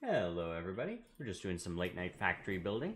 Hello everybody, we're just doing some late night factory building.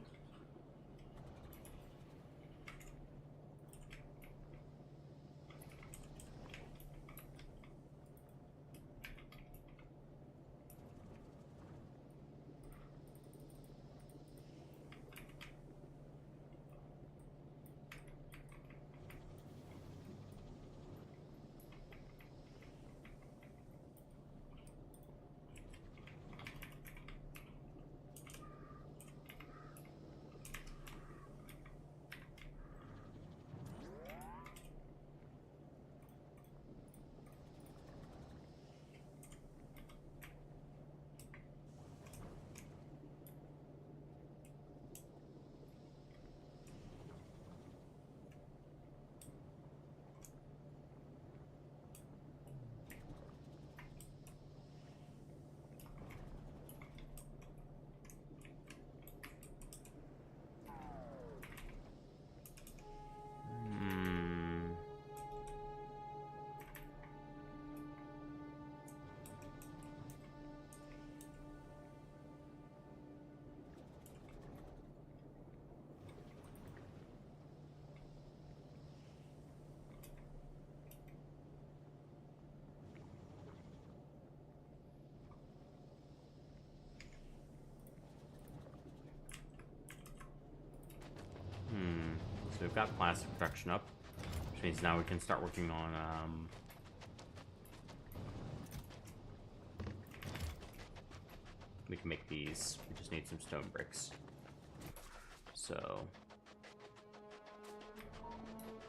So we've got plastic production up, which means now we can start working on we can make these. We just need some stone bricks. So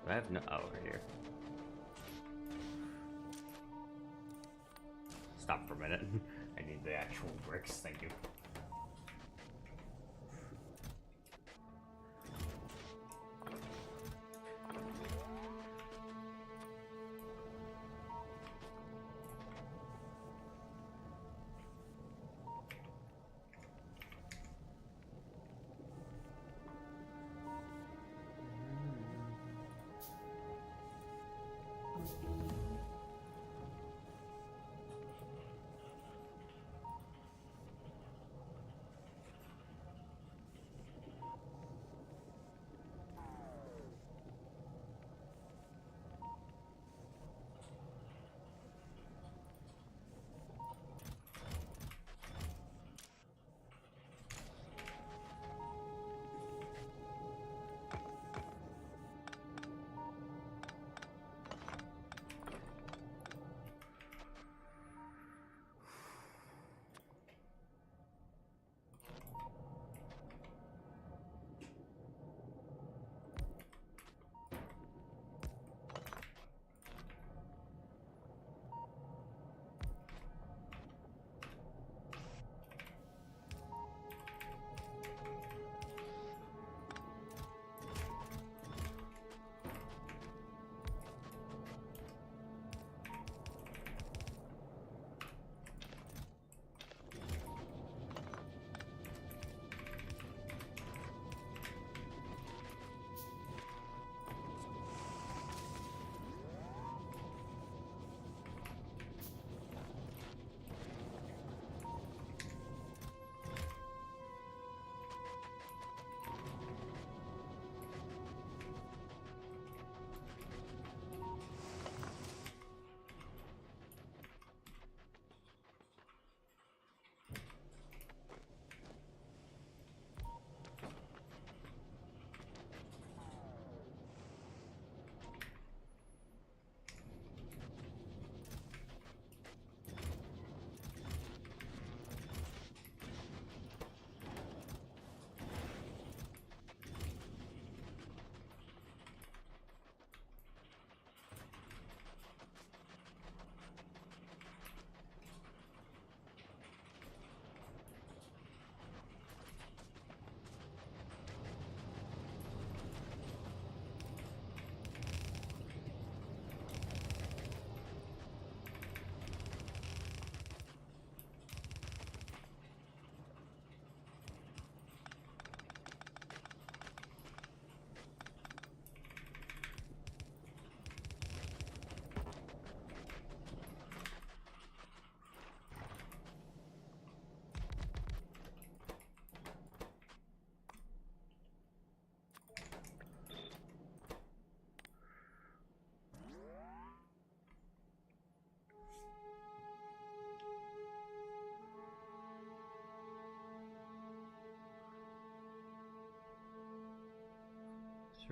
do I have no, oh, right here. Stop for a minute. I need the actual bricks, thank you.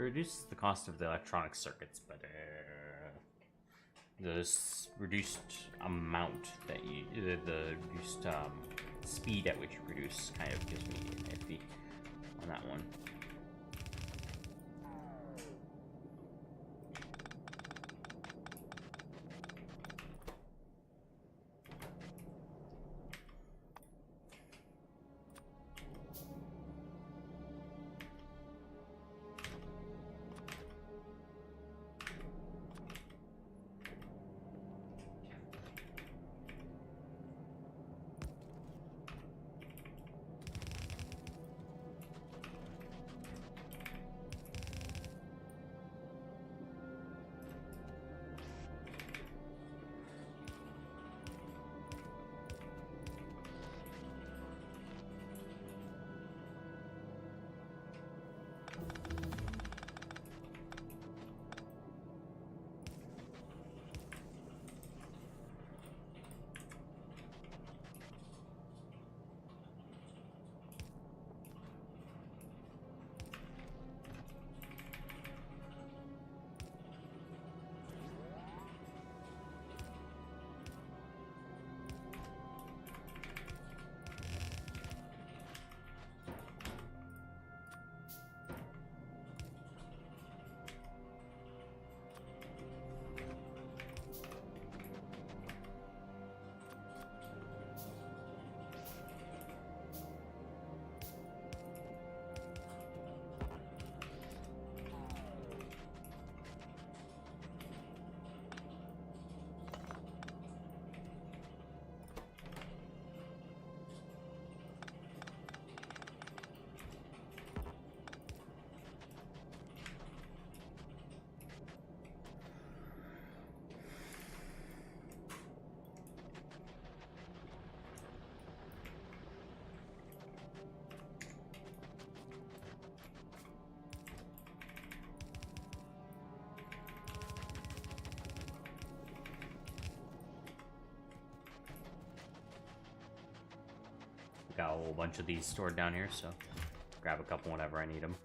reduces the cost of the electronic circuits, but the reduced amount that you, the reduced speed at which you produce kind of gives me iffy on that one. Got a whole bunch of these stored down here, so grab a couple whenever I need them.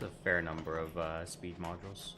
a fair number of speed modules.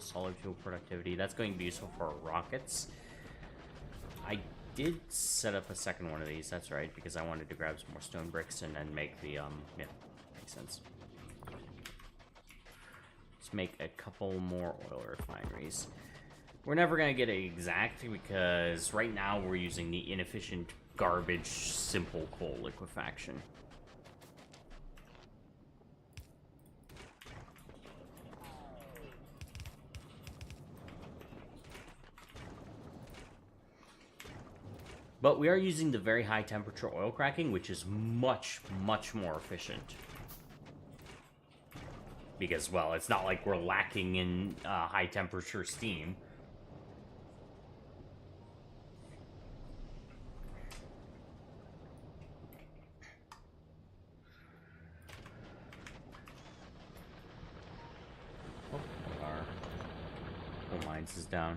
Solid fuel productivity. That's going to be useful for rockets. I did set up a second one of these, that's right, because I wanted to grab some more stone bricks and then make the, yeah, makes sense. Let's make a couple more oil refineries. We're never going to get it exact because right now we're using the inefficient, garbage, simple coal liquefaction. But we are using the very high temperature oil cracking, which is much, much more efficient. Because, well, it's not like we're lacking in high temperature steam. Oh, our coal mines is down.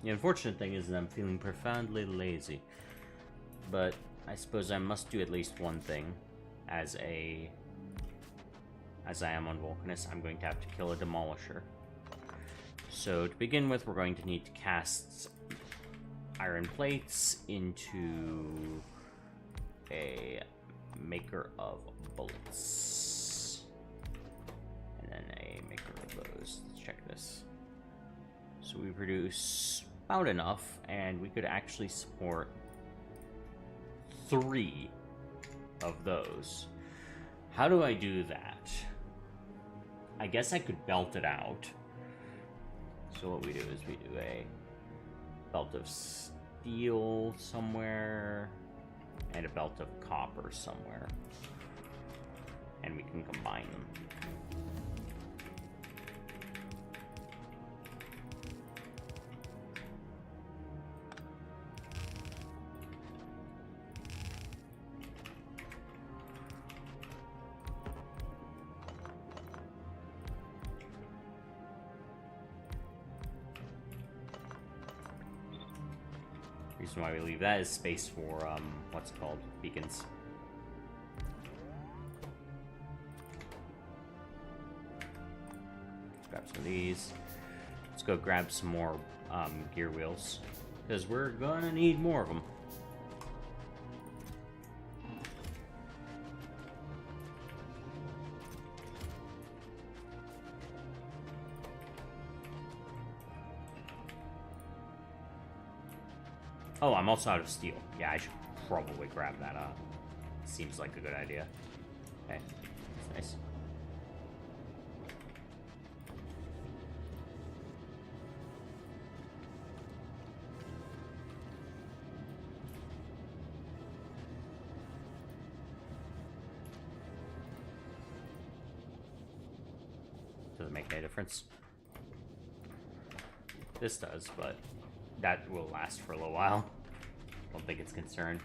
The unfortunate thing is that I'm feeling profoundly lazy. But I suppose I must do at least one thing. As I am on Vulcanus, I'm going to have to kill a Demolisher. So to begin with, we're going to need to cast iron plates into a maker of bullets. And then a maker of those. Let's check this. So we produce about enough, and we could actually support 3 of those. How do I do that? I guess I could belt it out. So what we do is we do a belt of steel somewhere, and a belt of copper somewhere. And we can combine them. Reason why we leave that is space for, what's it called? Beacons. Let's grab some of these. Let's go grab some more, gear wheels. Because we're gonna need more of them. Oh, I'm also out of steel. Yeah, I should probably grab that up. Seems like a good idea. Okay, that's nice. Doesn't make any difference. This does, but that will last for a little while. Don't think it's concerned.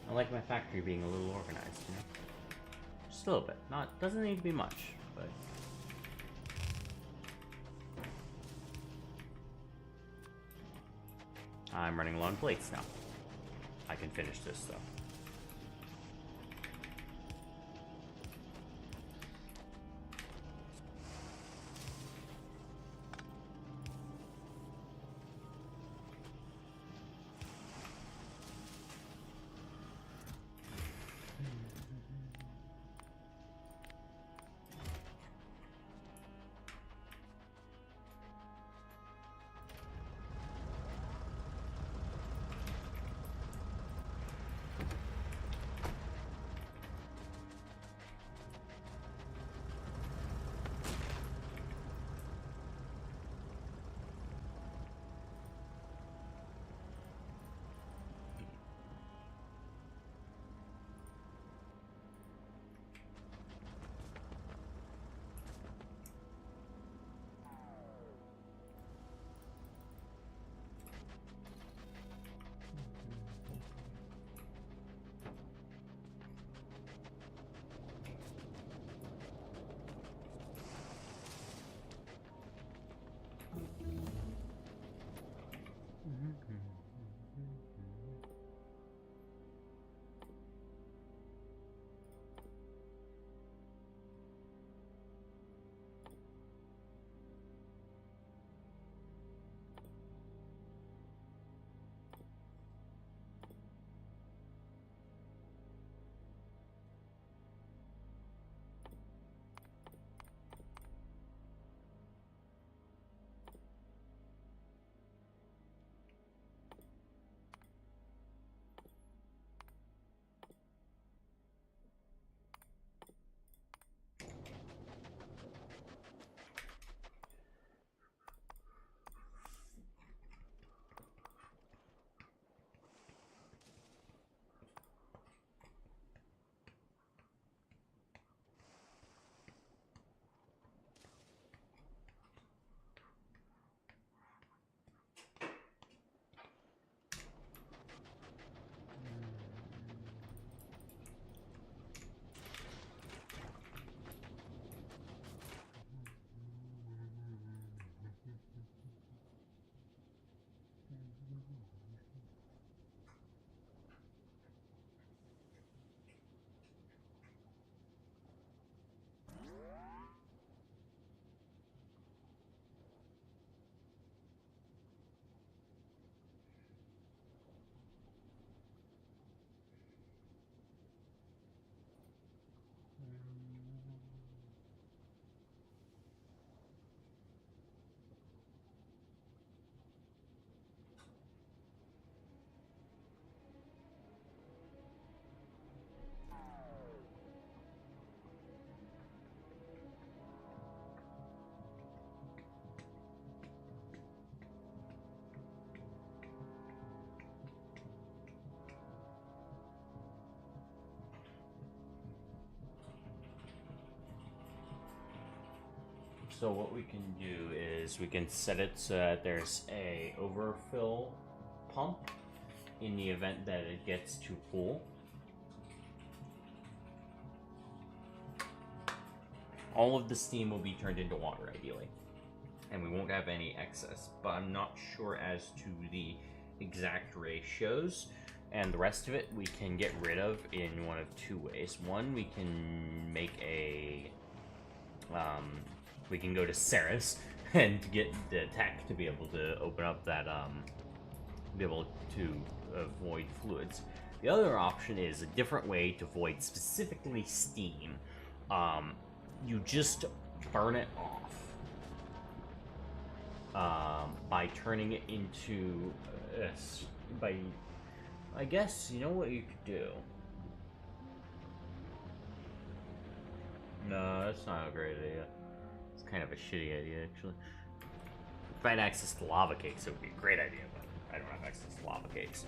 I like my factory being a little organized, you know? Just a little bit. Doesn't need to be much, but... I'm running low on plates now. I can finish this, though. So what we can do is we can set it so that there's a overfill pump in the event that it gets too full. All of the steam will be turned into water, ideally. And we won't have any excess, but I'm not sure as to the exact ratios. And the rest of it we can get rid of in one of two ways. One, we can make a... we can go to Ceres and get the tech to be able to open up that, be able to avoid fluids. The other option is a different way to void specifically steam. You just burn it off by turning it into I guess you know what you could do. No, that's not a great idea. It's kind of a shitty idea, actually. If I had access to lava cakes, it would be a great idea, but I don't have access to lava cakes.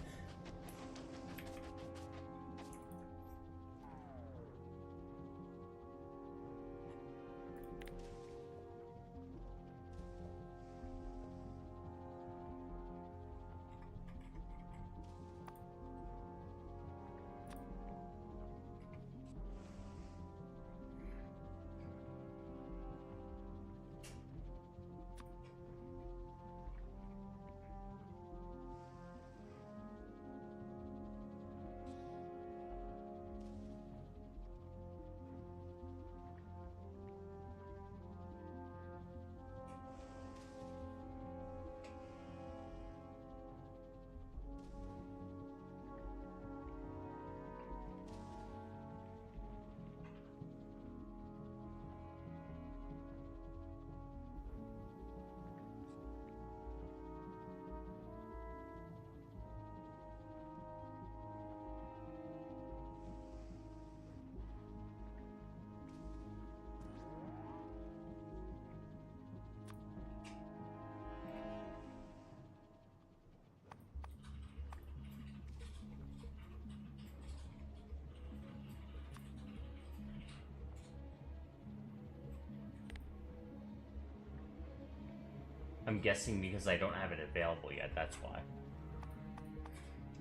I'm guessing because I don't have it available yet, that's why.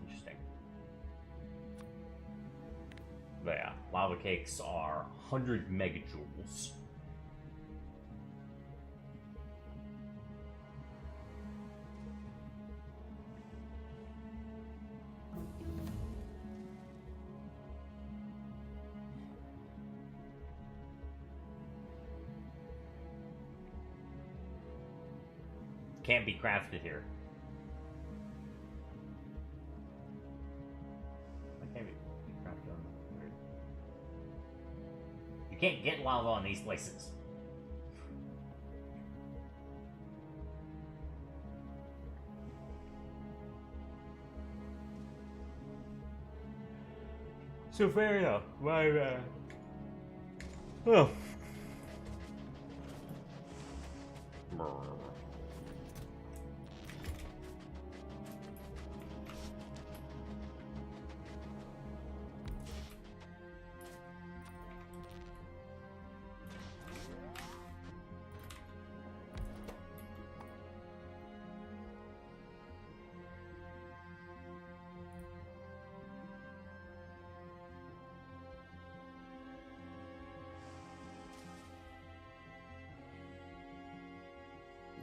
Interesting. But yeah, lava cakes are 100 megajoules. Can't be crafted here. Why can't be crafted on the... You can't get lava on these places. So fair enough. My bad. Oh.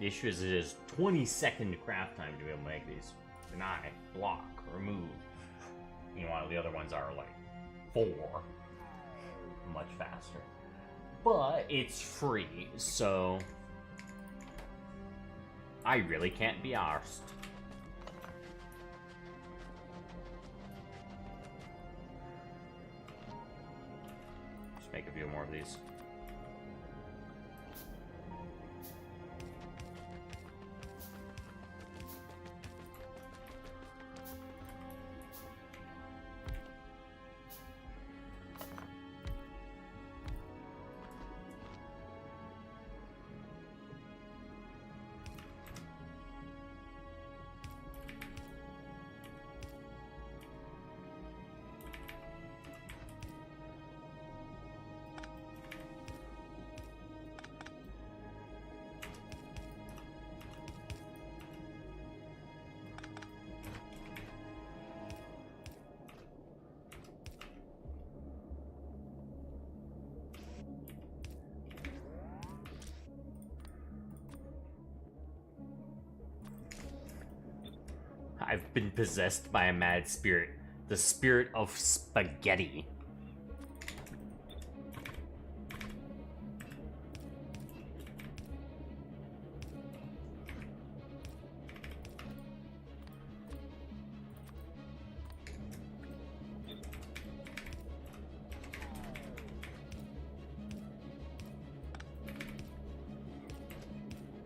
The issue is it is 20-second craft time to be able to make these. Deny, block, remove. Meanwhile, the other ones are like 4. Much faster. But it's free, so I really can't be arsed. Just make a few more of these. I've been possessed by a mad spirit. The spirit of spaghetti.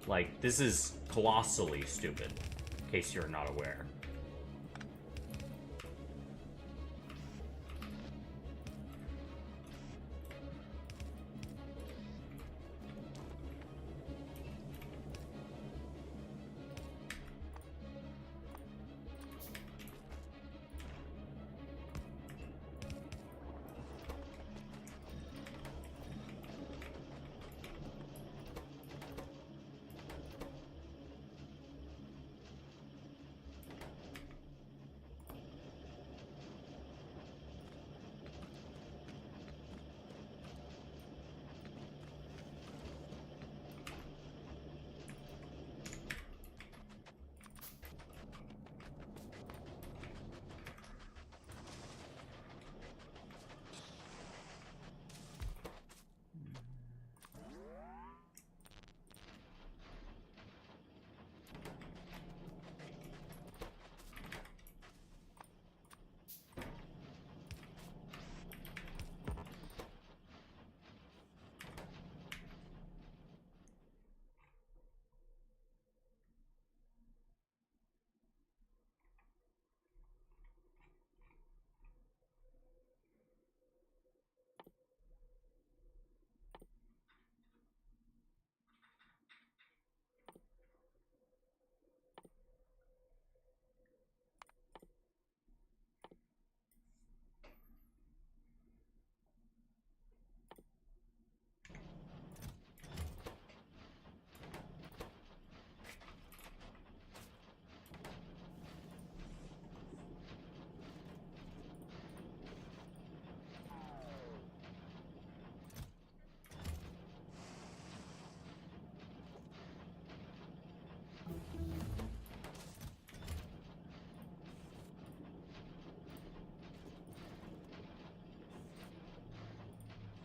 Like, this is colossally stupid, in case you're not aware.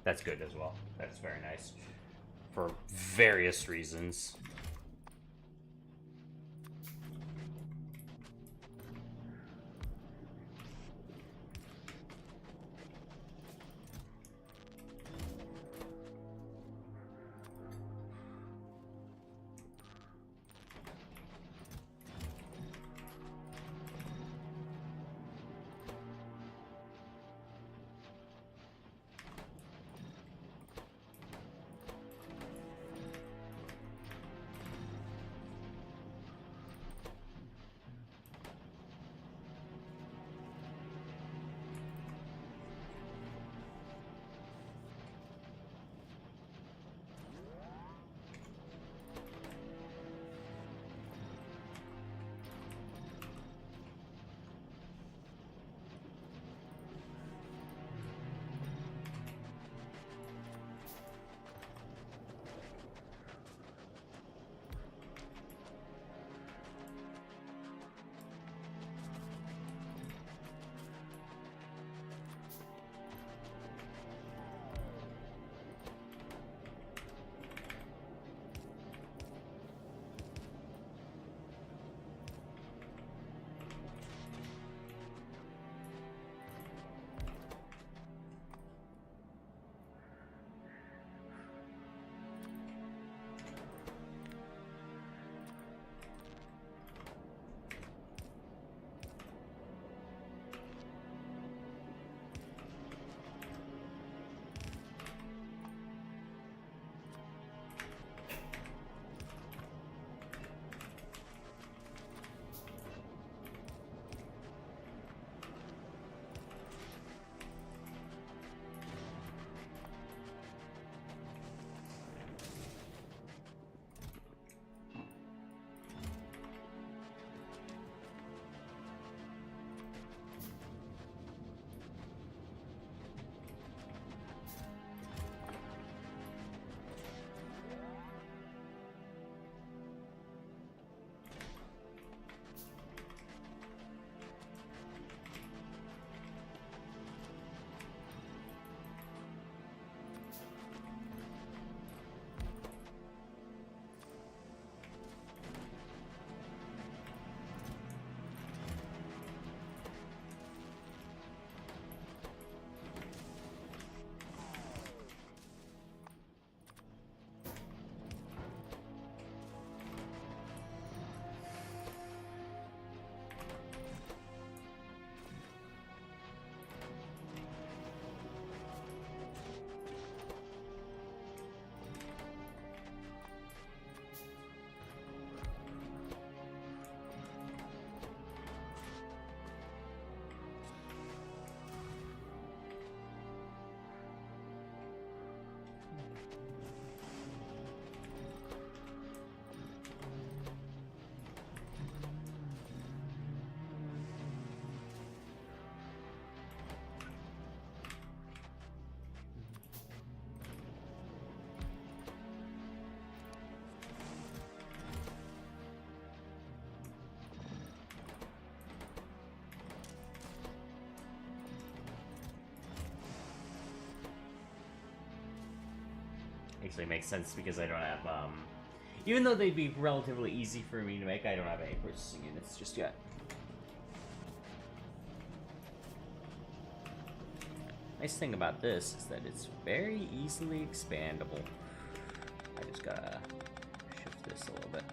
That's good as well. That's very nice. For various reasons. actually makes sense because I don't have, even though they'd be relatively easy for me to make, I don't have any processing units just yet. Nice thing about this is that it's very easily expandable. I just gotta shift this a little bit.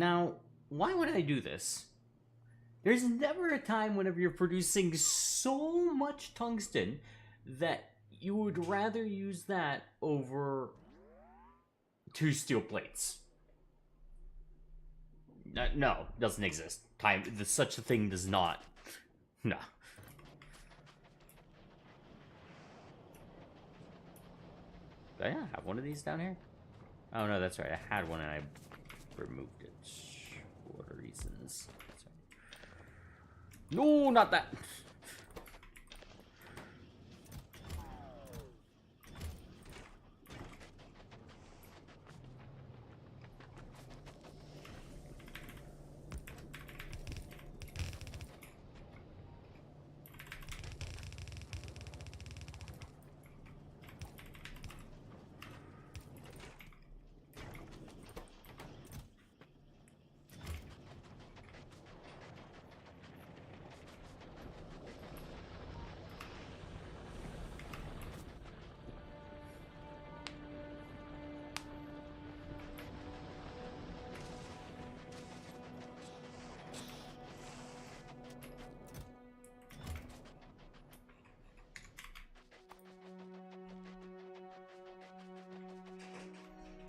Now, why would I do this? There's never a time whenever you're producing so much tungsten that you would rather use that over 2 steel plates. No, doesn't exist. Such a thing does not. No. Do I have one of these down here? Oh no, that's right. I had one and I removed it for reasons. No, not that.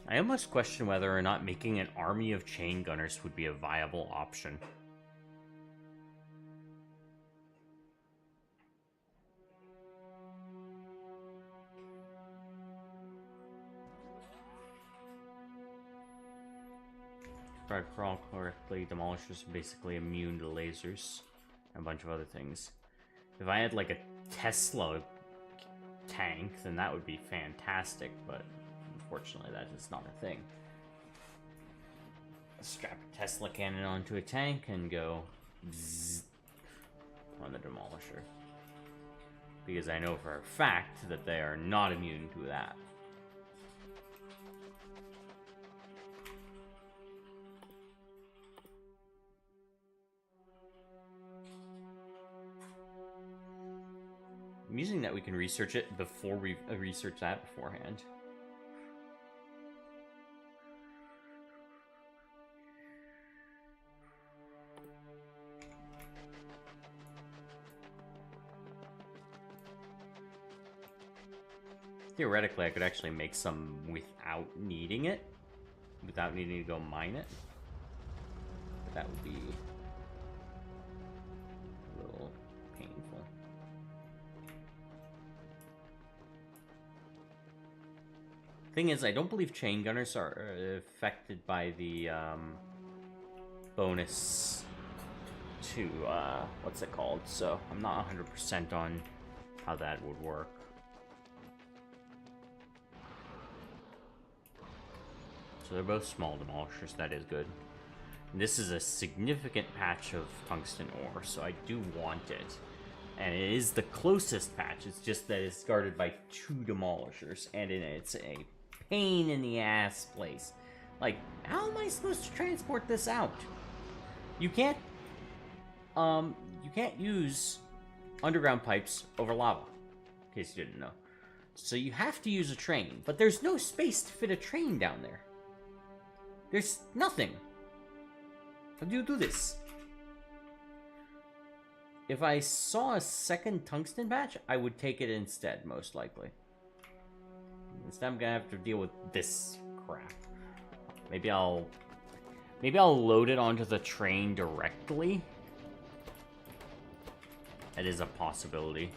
I almost question whether or not making an army of chain gunners would be a viable option. If I recall correctly, demolishers are basically immune to lasers and a bunch of other things. If I had like a Tesla tank, then that would be fantastic, but unfortunately that is not a thing. Strap a Tesla cannon onto a tank and go bzzz on the demolisher. Because I know for a fact that they are not immune to that. Amusing that we can research it before we research that beforehand. Theoretically, I could actually make some without needing it. Without needing to go mine it. But that would be a little painful. Thing is, I don't believe chain gunners are affected by the bonus to, what's it called? So, I'm not 100% on how that would work. So they're both small demolishers, that is good. And this is a significant patch of tungsten ore, so I do want it. And it is the closest patch, it's just that it's guarded by 2 demolishers, and it's a pain in the ass place. Like, how am I supposed to transport this out? You can't use underground pipes over lava, in case you didn't know. So you have to use a train, but there's no space to fit a train down there. There's nothing. How do you do this? If I saw a second tungsten patch, I would take it instead, most likely. Instead, I'm gonna have to deal with this crap. Maybe I'll load it onto the train directly. That is a possibility.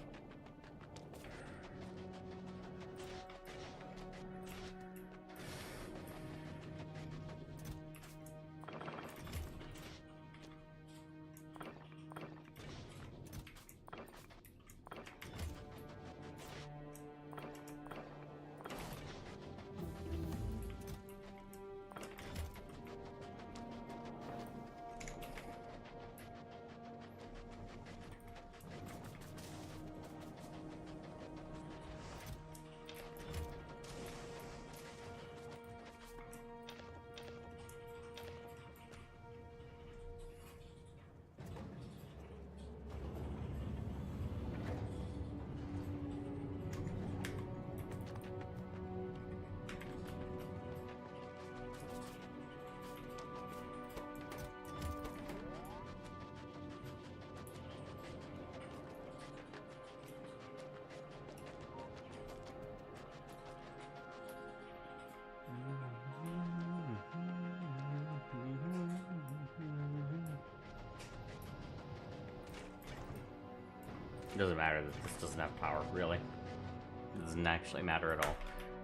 It doesn't matter that this doesn't have power, really. It doesn't actually matter at all.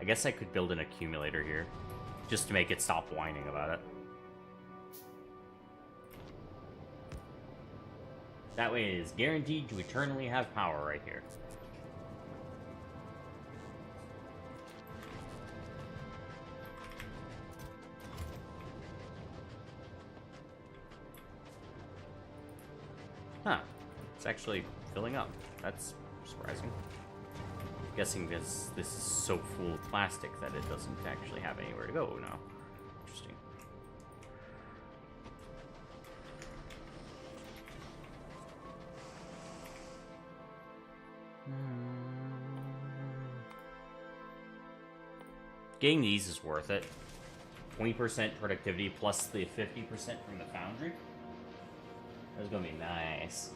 I guess I could build an accumulator here, just to make it stop whining about it. That way it is guaranteed to eternally have power right here. Huh. It's actually filling up. That's surprising. I'm guessing this is so full of plastic that it doesn't actually have anywhere to go now. Interesting. Getting these is worth it. 20% productivity plus the 50% from the foundry. That's gonna be nice.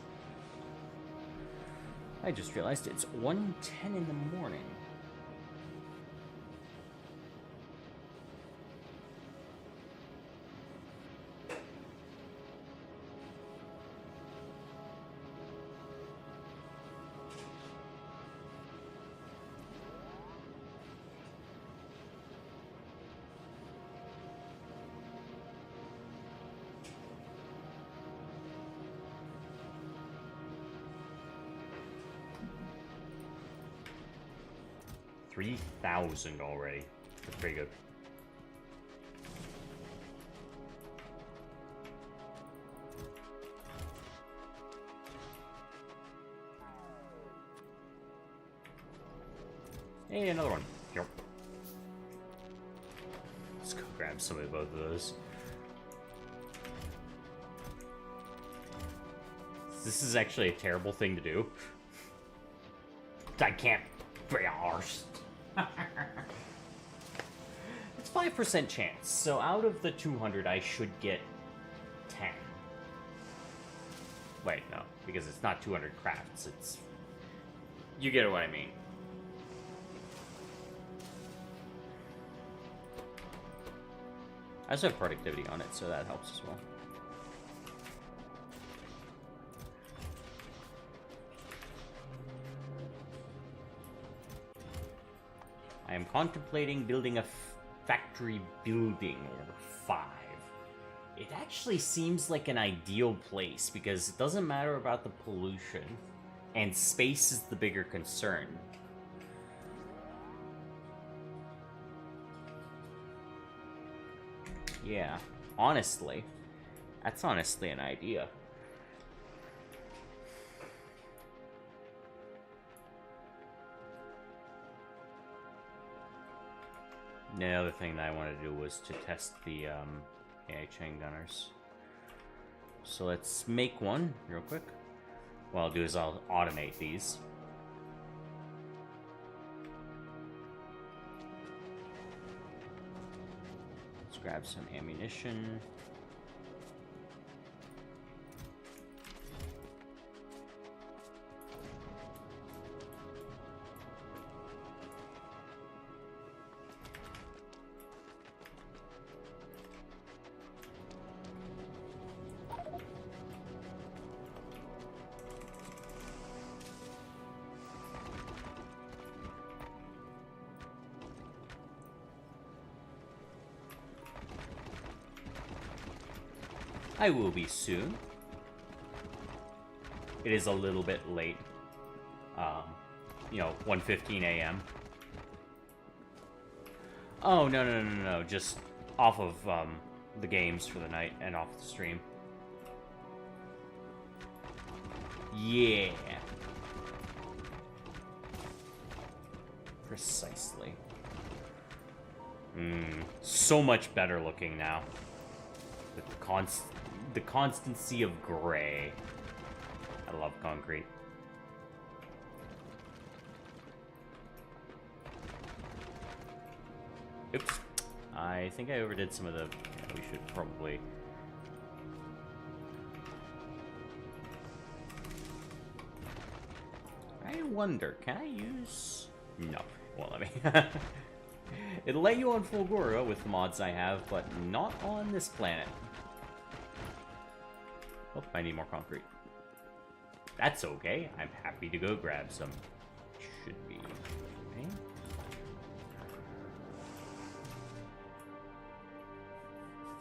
I just realized it's 1:10 in the morning. $3,000 already. That's pretty good. Hey, another one. Yep. Let's go grab some of both of those. This is actually a terrible thing to do. I can't be arsed. It's 5% chance, so out of the 200 I should get 10. Wait, no, because it's not 200 crafts, it's... You get what I mean. I also have productivity on it, so that helps as well. I am contemplating building a factory building or 5. It actually seems like an ideal place because it doesn't matter about the pollution, and space is the bigger concern. Yeah, honestly, that's honestly an idea. The other thing that I wanted to do was to test the AI chain gunners. So let's make one real quick. What I'll do is I'll automate these. Let's grab some ammunition. I will be soon. It is a little bit late. You know, 1:15 a.m. Oh, no. Just off of the games for the night and off the stream. Yeah. Precisely. So much better looking now. The constancy of gray. I love concrete. Oops. I think I overdid some of the... Yeah, we should probably... I wonder, can I use... No, won't let me. It'll let you on Fulgura with the mods I have, but not on this planet. Oh, I need more concrete. That's okay. I'm happy to go grab some. Should be okay.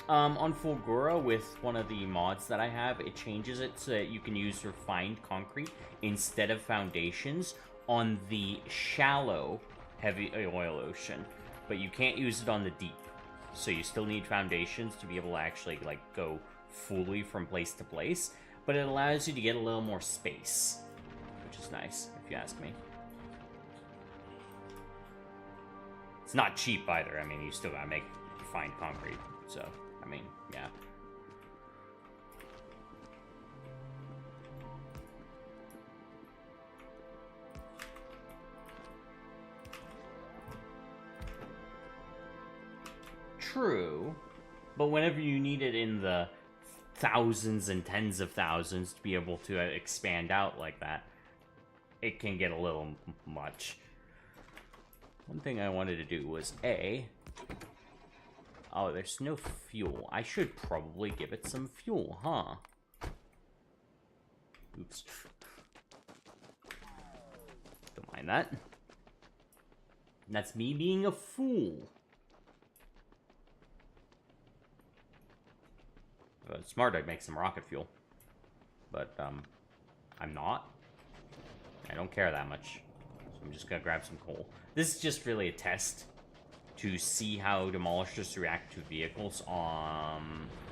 On Fulgura, with one of the mods that I have, it changes it so that you can use refined concrete instead of foundations on the shallow heavy oil ocean, but you can't use it on the deep. So you still need foundations to be able to actually like go fully from place to place, but it allows you to get a little more space, which is nice if you ask me. It's not cheap either. I mean, you still gotta make refined concrete, so I mean, yeah. True, but whenever you need it in the thousands and tens of thousands to be able to expand out like that, it can get a little much. One thing I wanted to do was oh, there's no fuel. I should probably give it some fuel, huh? Oops. Don't mind that. That's me being a fool. If I was smart, I'd make some rocket fuel. But, I'm not. I don't care that much. So I'm just gonna grab some coal. This is just really a test to see how demolishers react to vehicles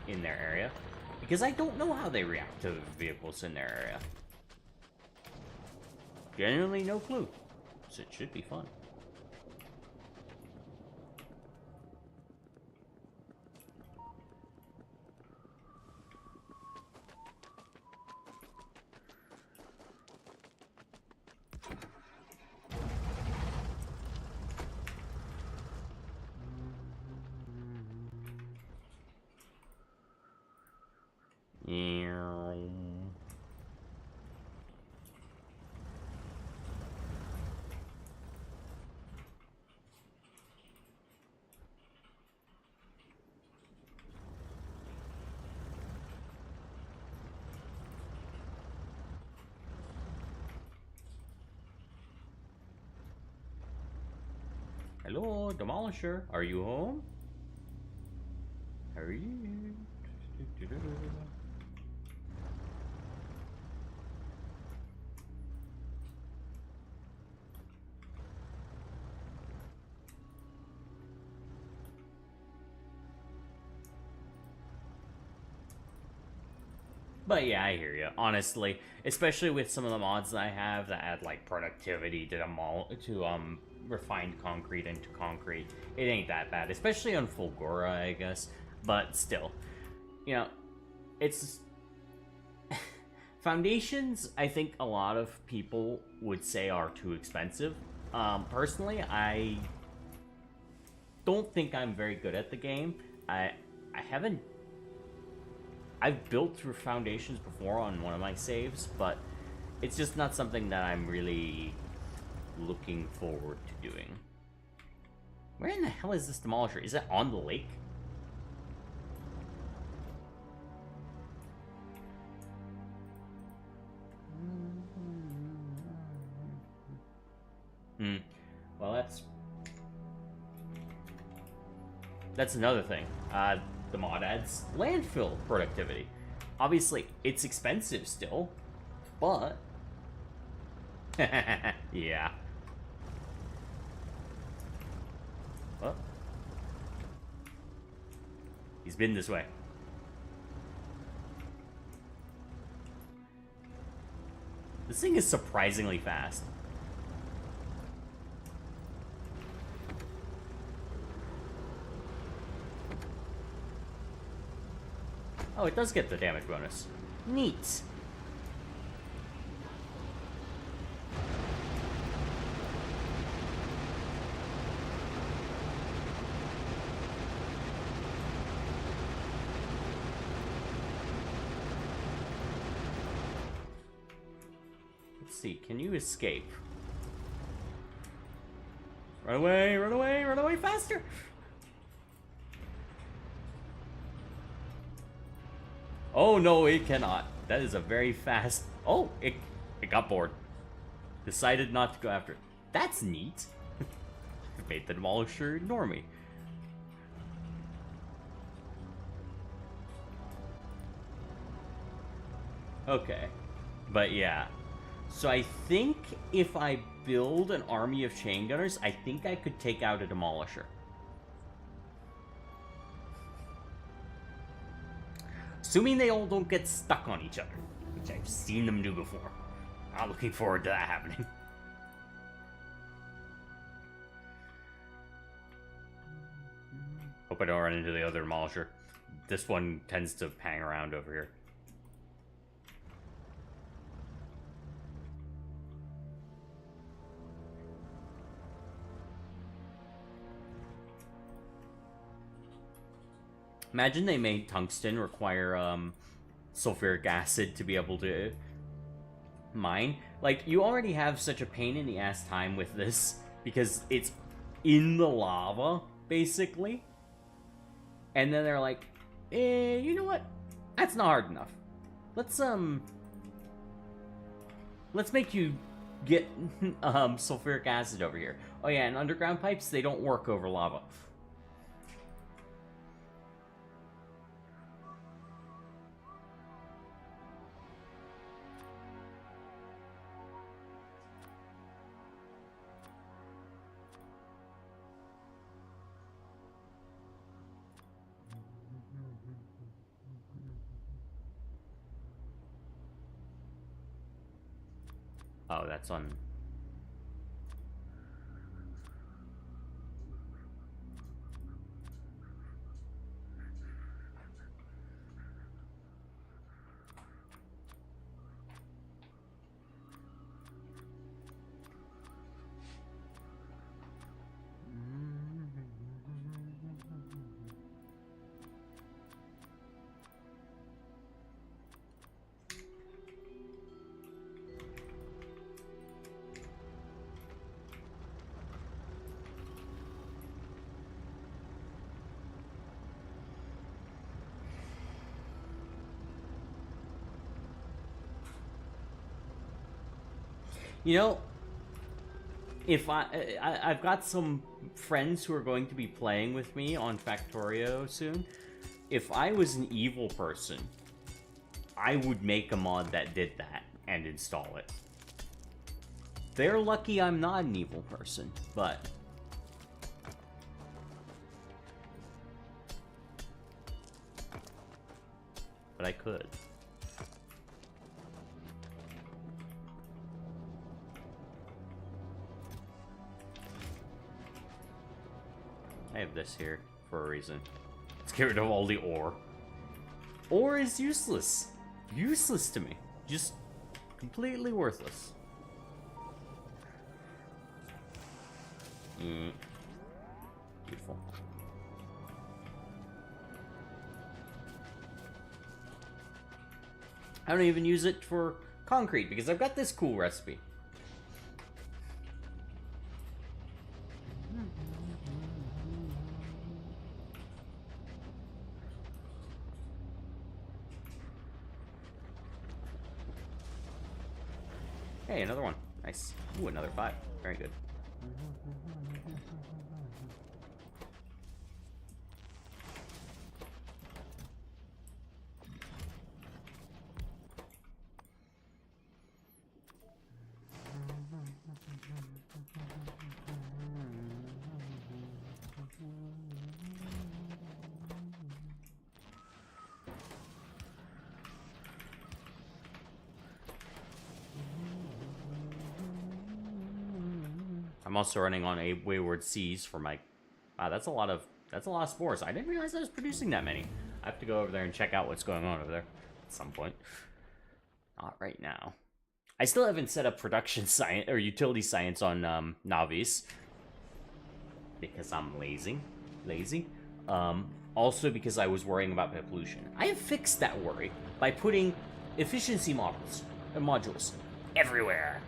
in their area, because I don't know how they react to vehicles in their area. Genuinely no clue, so it should be fun. Hello, Demolisher. Are you home? How are you? But yeah, I hear you. Honestly, especially with some of the mods that I have that add like productivity to refined concrete into concrete, it ain't that bad. Especially on Fulgura, I guess. But still, you know, it's foundations. I think a lot of people would say are too expensive. Personally, I don't think I'm very good at the game. I haven't. I've built through foundations before on one of my saves, but it's just not something that I'm really looking forward to doing. Where in the hell is this demolisher? Is it on the lake? Well, that's another thing. The mod adds landfill productivity. Obviously, it's expensive still, but yeah. Well, he's been this way. This thing is surprisingly fast. Oh, it does get the damage bonus. Neat. Let's see, can you escape? Run away, run away, run away faster! Oh no, it cannot. That is a very fast... Oh, It got bored. Decided not to go after it. That's neat. It made the Demolisher ignore me. Okay. But yeah. So I think if I build an army of chain gunners, I think I could take out a Demolisher. Assuming they all don't get stuck on each other, which I've seen them do before. I'm looking forward to that happening. Hope I don't run into the other Demolisher. This one tends to hang around over here. Imagine they made tungsten require sulfuric acid to be able to mine. Like, you already have such a pain in the ass time with this because it's in the lava, basically. And then they're like, you know what? That's not hard enough. Let's make you get sulfuric acid over here. Oh yeah, and underground pipes, they don't work over lava. Oh, that's on... You know, if I've got some friends who are going to be playing with me on Factorio soon. If I was an evil person, I would make a mod that did that and install it. They're lucky I'm not an evil person, but... But I could. I have this here for a reason. Let's get rid of all the ore. Ore is useless. Useless to me. Just completely worthless. Beautiful. I don't even use it for concrete because I've got this cool recipe. Hey, another one. Nice. Ooh, another 5. Very good. I'm also running on a Wayward Seas for my... Wow, that's a lot of spores. I didn't realize I was producing that many. I have to go over there and check out what's going on over there at some point. Not right now. I still haven't set up production science or utility science on Navis because I'm lazy. Also because I was worrying about pit pollution. I have fixed that worry by putting efficiency models and modules everywhere.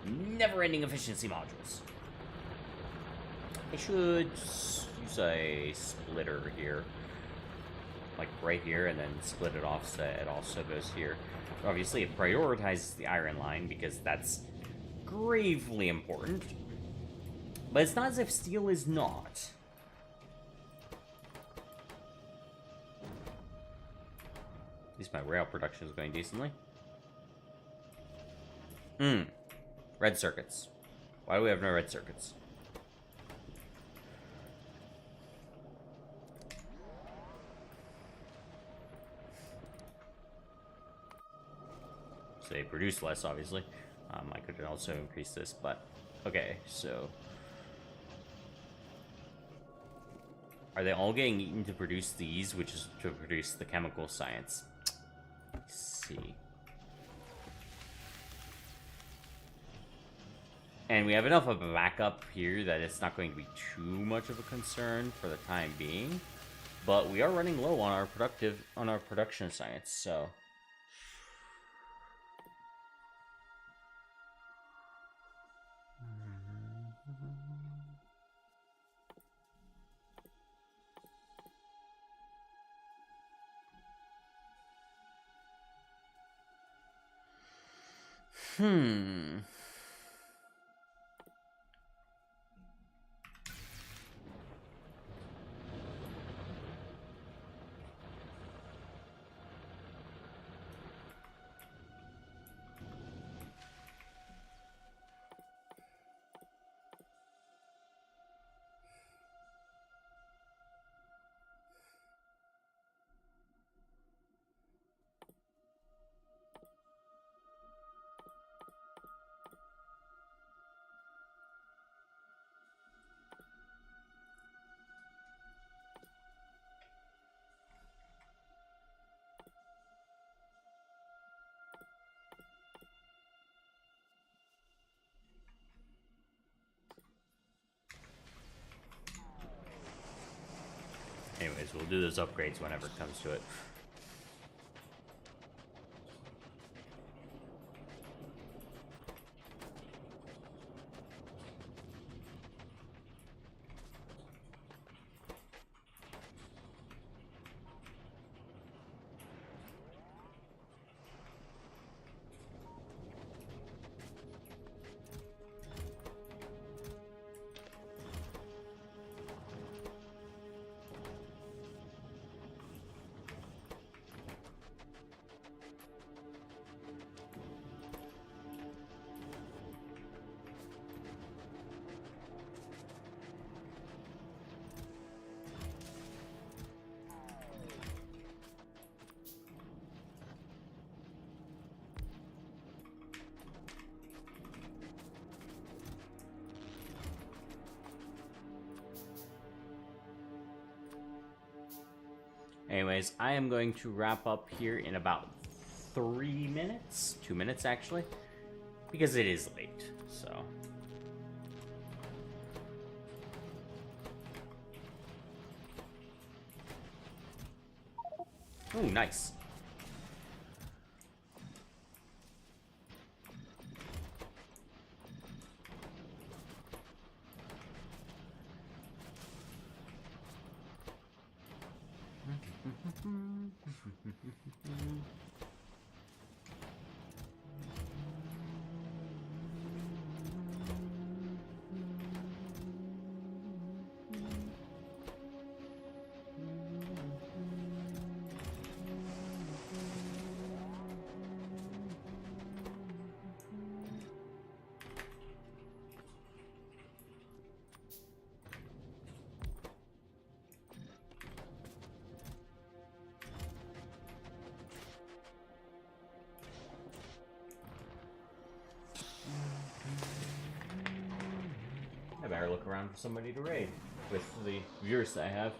Never-ending efficiency modules. I should use a splitter here. Like right here, and then split it off so it also goes here. Obviously, it prioritizes the iron line because that's gravely important. But it's not as if steel is not. At least my rail production is going decently. Red circuits. Why do we have no red circuits? So they produce less, obviously. I could also increase this, but... Okay, so... Are they all getting eaten to produce these, which is to produce the chemical science? Let's see. And we have enough of a backup here that it's not going to be too much of a concern for the time being. But we are running low on our production science, so... Anyways, we'll do those upgrades whenever it comes to it. Anyways, I am going to wrap up here in about 3 minutes. 2 minutes, actually. Because it is late, so... Ooh, nice. I better look around for somebody to raid with the viewers that I have.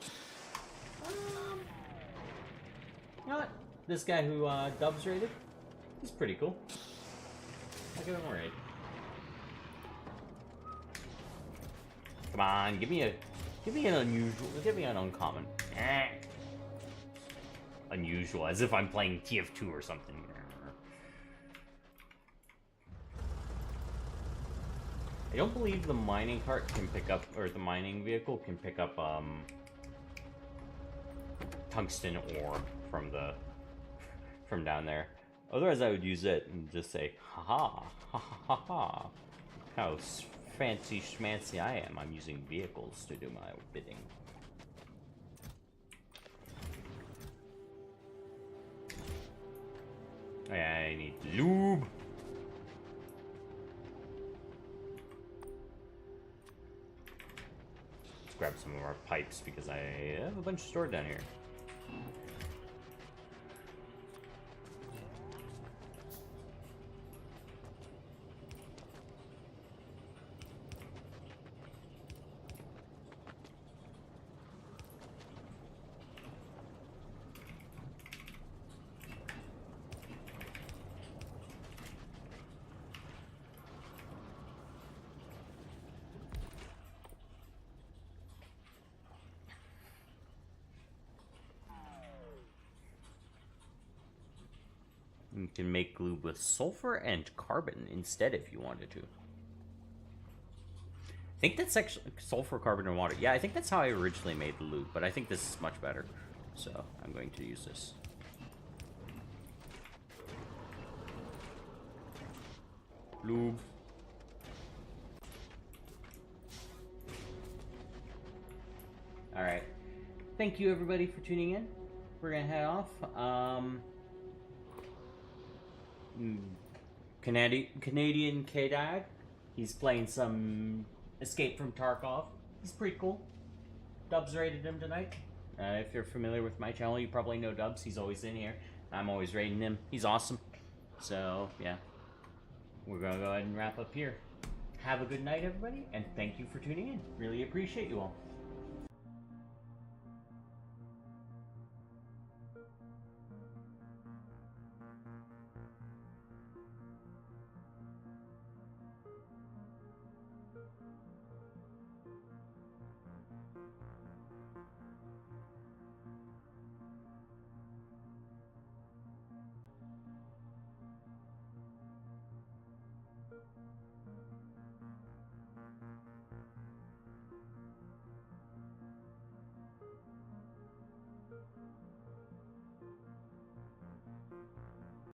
You know what? This guy who Dubs raided, he's pretty cool. I'll give him a raid. Come on, give me an uncommon. Unusual, as if I'm playing TF2 or something. I don't believe the mining cart can pick up, or the mining vehicle can pick up, tungsten ore from down there. Otherwise, I would use it and just say, haha, ha ha ha ha. How fancy schmancy I am. I'm using vehicles to do my bidding. I need lube. Let's grab some of our pipes because I have a bunch stored down here. You can make lube with sulfur and carbon instead if you wanted to. I think that's actually sulfur, carbon, and water. Yeah, I think that's how I originally made the lube, but I think this is much better. So I'm going to use this. Lube. Alright. Thank you everybody for tuning in. We're gonna head off. Canadian K-Dag. He's playing some Escape from Tarkov. He's pretty cool. Dubs rated him tonight. If you're familiar with my channel, you probably know Dubs. He's always in here. I'm always rating him. He's awesome. So, yeah. We're going to go ahead and wrap up here. Have a good night, everybody, and thank you for tuning in. Really appreciate you all.